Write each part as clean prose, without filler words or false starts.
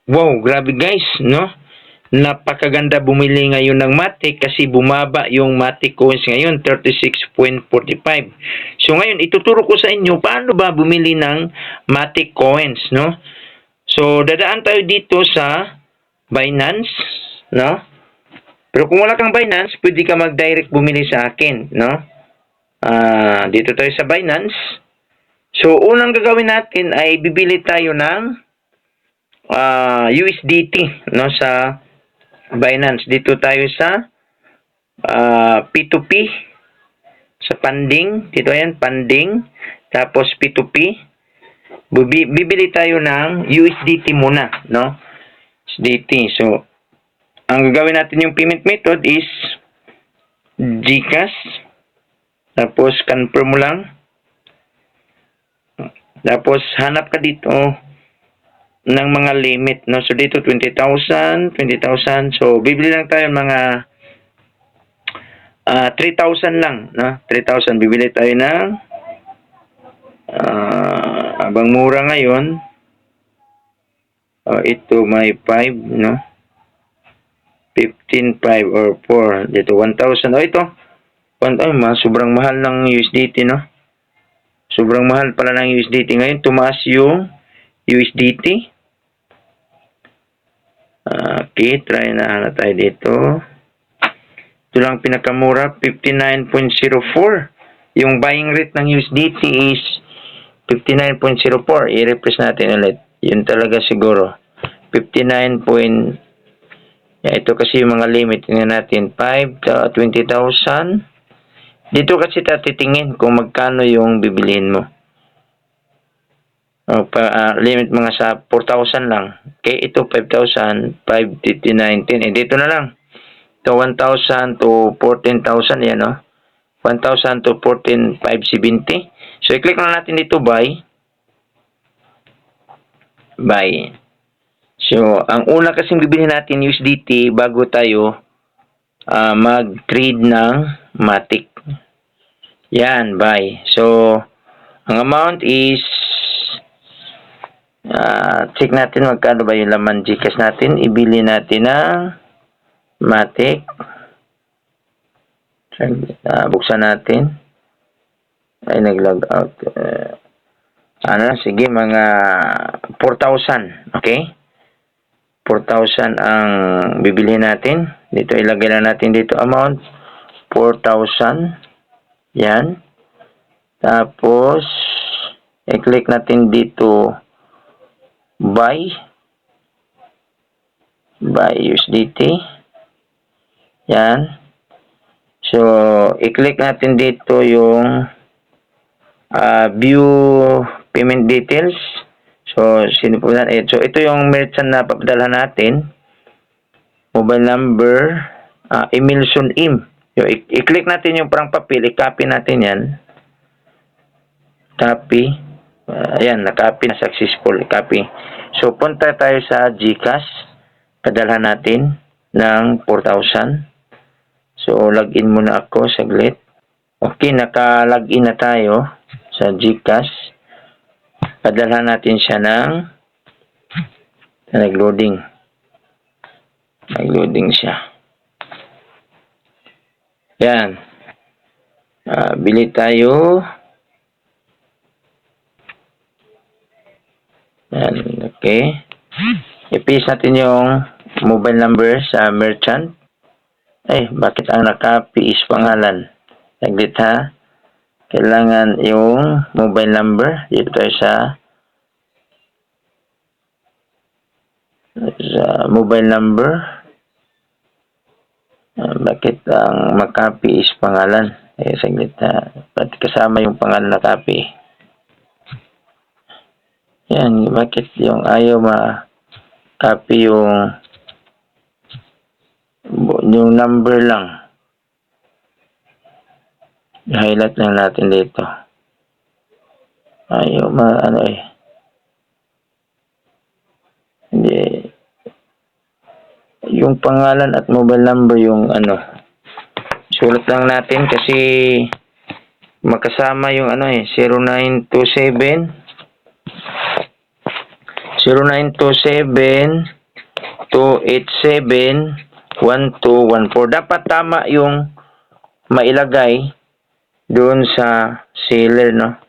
Wow, grabe guys, no? Napakaganda bumili ngayon ng Matic kasi bumaba yung Matic coins ngayon, 36.45. So ngayon, ituturo ko sa inyo paano ba bumili ng Matic coins, no? So dadaan tayo dito sa Binance, no? Pero kung wala kang Binance, pwede ka mag-direct bumili sa akin, no? Dito tayo sa Binance. So unang gagawin natin ay bibili tayo ng USDT, no, sa Binance. Dito tayo sa P2P, sa funding. Dito yan, funding. Tapos P2P. Bibili tayo ng USDT muna, no? USDT. So, ang gagawin natin yung payment method is GCash. Tapos, confirm mo lang. Tapos, hanap ka dito ng mga limit, no? So dito 20,000. So bibili lang tayo mga 3,000 lang, no? 3,000 bibili tayo ng abang mura ngayon. Ito may 5, no? 15.5 or 4. Dito 1,000. Ito. Sobrang mahal ng USDT, no? Sobrang mahal pala ng USDT ngayon. Tumaas yung USDT. Okay, try na tayo dito. Ito lang pinakamura, 59.04. Yung buying rate ng USDT is 59.04. I-replace natin ulit. Yun talaga siguro. 59. Ito kasi yung mga limit. Tingnan natin. 5, 20,000. Dito kasi titingin kung magkano yung bibilihin mo. Limit mga sa 4,000 lang. Okay, ito 5,000, 5,59, 10. Dito na lang. Ito 1,000 to 14,000. Yan, no? 1,000 to 14,570. So, i-click na natin dito, buy. Buy. So, ang una kasing bibilhin natin USDT bago tayo mag-trade ng Matic. Yan, buy. So, ang amount is check natin magkano ba yung laman GCash natin. Ibili natin ng Matic. Buksan natin. Ay, nag-log out. Sige, mga 4,000. Okay? 4,000 ang bibilihin natin. Dito, ilagay na natin dito amount. 4,000. Yan. Tapos, i-click natin dito buy USDT. Yan. So, i-click natin dito yung view payment details. So, sino po yan? So, ito yung merchant na papadala natin. Mobile number, Emilson Im. So, i-click natin yung parang papel, i-copy natin yan. Copy. Ayan, na-copy na, successful, copy. So, punta tayo sa GCash. Padalhan natin ng 4,000. So, login muna ako, saglit. Okay, naka-login na tayo sa GCash. Padalhan natin siya ng nag-loading. Nag-loading siya. Yan. Bili tayo. Yan, okay. I-paste natin yung mobile number sa merchant. Bakit ang naka-copy is pangalan? Saglit ha. Kailangan yung mobile number. Dito tayo sa mobile number. Bakit ang maka-copy is pangalan? Saglit ha. Pati kasama yung pangalan na copy. Yan, bakit yung ayaw ma-copy yung number lang. I-highlight lang natin dito. Ayaw Hindi. Yung pangalan at mobile number yung sulat lang natin kasi makasama yung 0927 2871214. Dapat tama yung mailagay doon sa seller, no?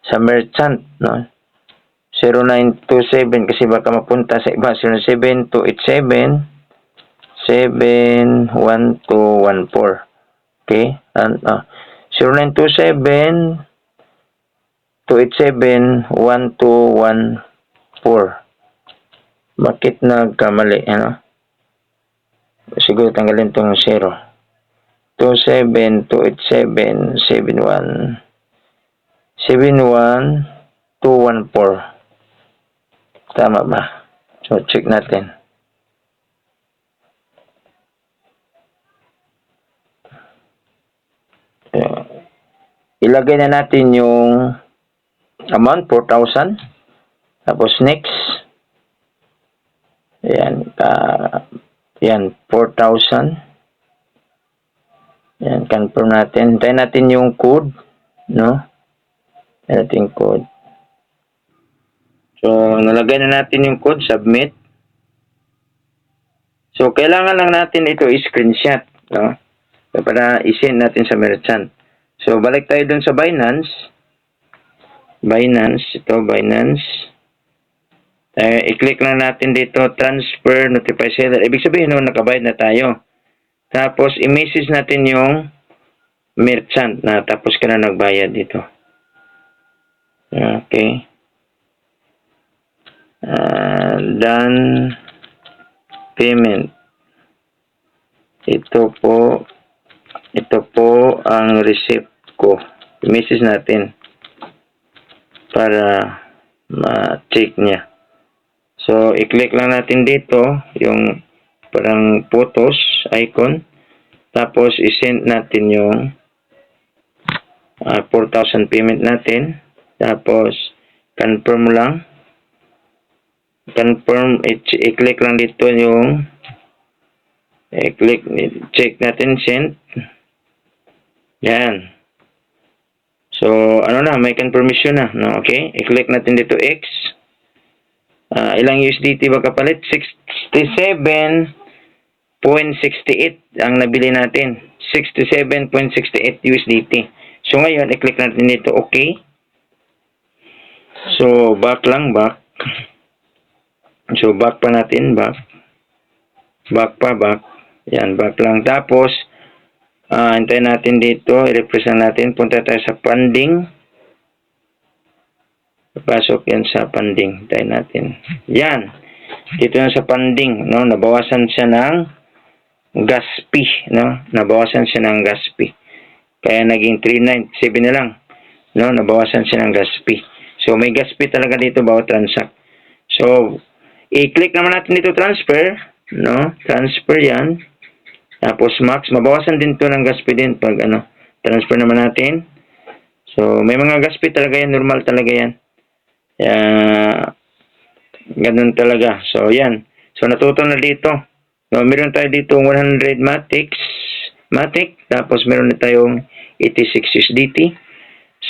Sa merchant, no? 0927 kasi baka mapunta sa iba. 07287-71214. Okay? 0927-287-1214. Bakit nagkamali? Ano? Siguro tanggalin itong 0. 27287-71-71214. Tama ba? So, check natin. Ilagay na natin yung amount, 4,000. Tapos next. Ayan, yan, 4,000. Yan, confirm natin. Hintayin natin yung code, no? Hintayin natin yung code. So, nalagay na natin yung code, submit. So, kailangan lang natin ito i-screenshot, no? Para i-send natin sa merchant. So, balik tayo dun sa Binance. Binance. I-click lang natin dito, transfer, notify seller. Ibig sabihin, no, nakabayad na tayo. Tapos, i-message natin yung merchant na tapos ka na nagbayad dito. Okay. Done payment. Ito po ang receipt ko. I-message natin para ma-check niya. So, i-click lang natin dito yung parang photos icon. Tapos, i-send natin yung 4,000 payment natin. Tapos, confirm lang. Confirm, i-click lang dito yung check natin, send. Yan. So, may confirmation na. No? Okay, i-click natin dito X. Ilang USDT ba kapalit? 67.68 ang nabili natin. 67.68 USDT. So, ngayon, i-click natin dito okay. So, back. So, back pa natin, back. Yan, back lang. Tapos, hintayin natin dito, i-represent natin. Punta tayo sa funding. Pasok yan sa funding. Hintayin natin. Yan. Dito na sa funding, no? Nabawasan siya ng gas fee, no? Nabawasan siya ng gas fee. Kaya naging 397 na lang, no? Nabawasan siya ng gas fee. So, may gas fee talaga dito bawat transact. So, i-click naman natin dito transfer, no? Transfer yan. Tapos max, mabawasan din to ng gas fee din pag transfer naman natin. So, may mga gas fee talaga yan, normal talaga yan. Ganun talaga. So, yan. So, natuto na dito. No, meron tayo dito 100 Matic. Tapos, meron na tayong 86 USDT.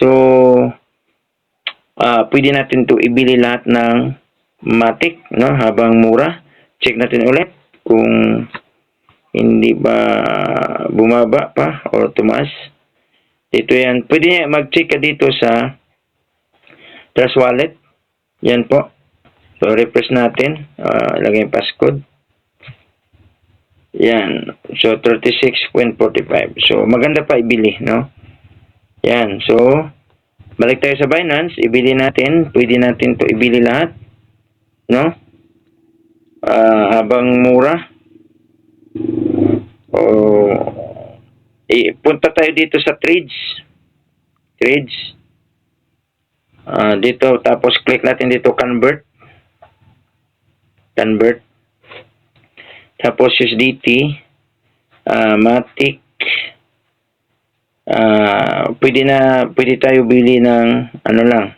So, pwede natin to ibili lahat ng Matic, no? Habang mura. Check natin ulit kung hindi ba bumaba pa o tumaas. Dito yan. Pwede mag-check ka dito sa Trust Wallet. Yan po. So, refresh natin. Ilagay yung passcode. Yan. So, 36.45. So, maganda pa ibili, no? Yan. So, balik tayo sa Binance. Ibili natin. Pwede natin to ibili lahat. No? Habang mura. Punta tayo dito sa trades. Dito, tapos click natin dito convert. Tapos USDT, Matic. Pwede tayo bili ng lang.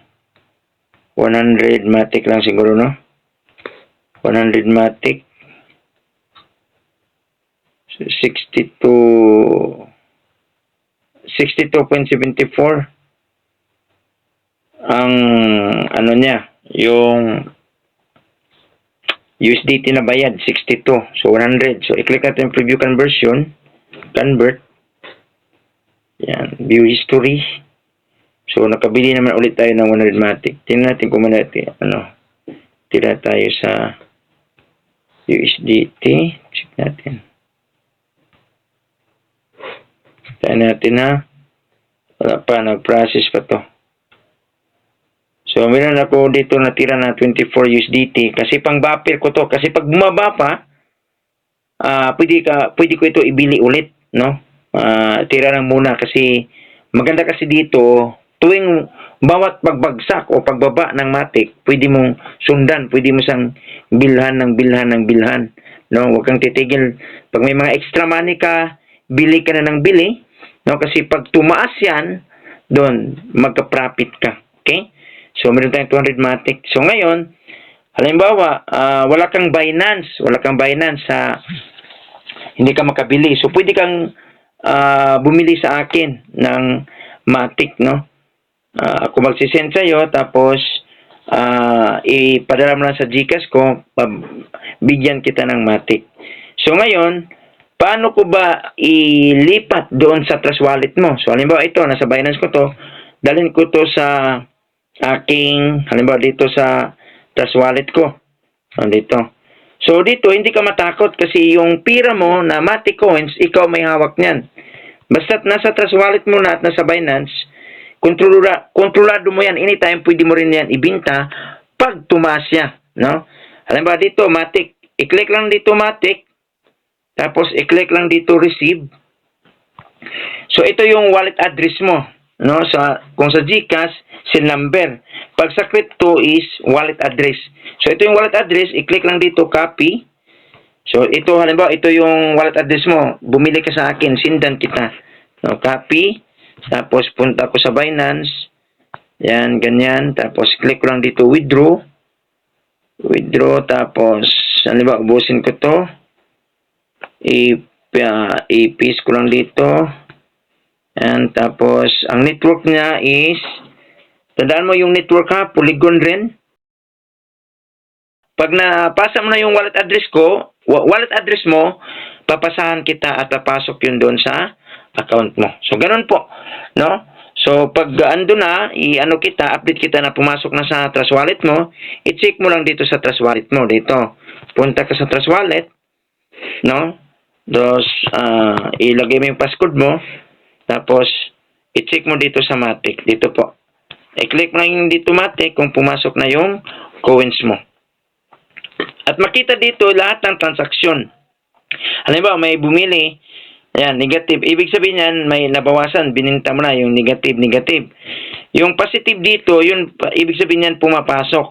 100 Matic lang siguro, no? 100 Matic. 62.74 ang niya, yung USDT na bayad, 62. So, 100. So, i-click natin yung preview conversion. Convert. Yan. View history. So, nakabili naman ulit tayo ng 100 Matic. Tingnan natin kung tira tayo sa USDT. Check natin. Tingnan natin na wala pa, nag-process pa to. So, meron ako dito natira na 24 USDT kasi pang buffer ko to. Kasi pag bumaba pa, pwede ko ito ibili ulit, no? Tira lang muna kasi maganda kasi dito, tuwing bawat pagbagsak o pagbaba ng Matic, pwede mong sundan, pwede mo siyang bilhan, no? Huwag kang titigil. Pag may mga extra money ka, bili ka na ng bili, no? Kasi pag tumaas yan, doon, magka-profit ka. Okay? So, meron tayong 200 Matic. So, ngayon, halimbawa, wala kang Binance sa hindi ka makabili. So, pwede kang bumili sa akin ng Matic, no? Ako magsisend sa'yo, tapos ipadala mo lang sa GCash ko, bigyan kita ng Matic. So, ngayon, paano ko ba ilipat doon sa Trust Wallet mo? So, halimbawa, ito, nasa Binance ko to, dalhin ko to sa aking, halimbawa dito sa Trust Wallet ko. Dito. So, dito, hindi ka matakot kasi yung pira mo na Matic Coins, ikaw may hawak niyan. Basta't nasa Trust Wallet mo na at nasa Binance, kontrolado mo yan. Anytime, pwede mo rin yan ibinta pag tumaas siya. No? Halimbawa dito, Matic. I-click lang dito Matic. Tapos, i-click lang dito Receive. So, ito yung wallet address mo. No, kung sa GCash, SIN number. Pag sa crypto is wallet address. So, ito yung wallet address. I-click lang dito, copy. So, ito, halimbawa, ito yung wallet address mo. Bumili ka sa akin, sindan kita. No, copy. Tapos, punta ko sa Binance. Yan, ganyan. Tapos, click ko lang dito, withdraw. Withdraw, tapos, halimbawa, ubusin ko to. I-paste ko lang dito. And tapos, ang network niya is, tandaan mo yung network ha, Polygon rin. Pag napasa mo na yung wallet address mo, papasahan kita at papasok yun doon sa account mo. So, ganun po. No? So, pag ando na, update kita na pumasok na sa Trust Wallet mo, i-check mo lang dito sa Trust Wallet mo. Dito. Punta ka sa Trust Wallet. No? Tapos, ilagay mo yung passcode mo. Tapos, i-check mo dito sa Matic. Dito po. I-click mo lang dito Matic kung pumasok na yung coins mo. At makita dito lahat ng transaksyon. Halimbawa, may bumili. Ayan, negative. Ibig sabihin yan, may nabawasan. Bininta mo na yung negative. Yung positive dito, yun, ibig sabihin yan, pumapasok.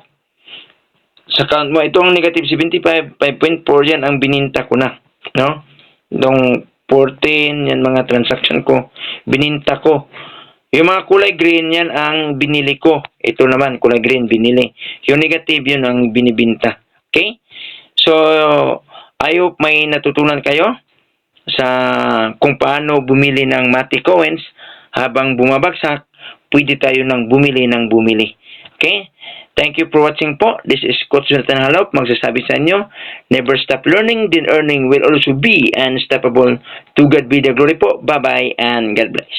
Sa account mo, itong negative 75, 5.4, yan ang bininta ko na. No? Itong 14, yan mga transaction ko. Bininta ko. Yung mga kulay green, yan ang binili ko. Ito naman, kulay green, binili. Yung negative, yun ang binibinta. Okay? So, I hope may natutunan kayo sa kung paano bumili ng Matic Coins. Habang bumabagsak, pwede tayo nang bumili. Okay? Thank you for watching po. This is Coach Jonathan Halop. Magsasabi sa inyo, never stop learning, then earning will also be unstoppable. To God be the glory po. Bye-bye and God bless.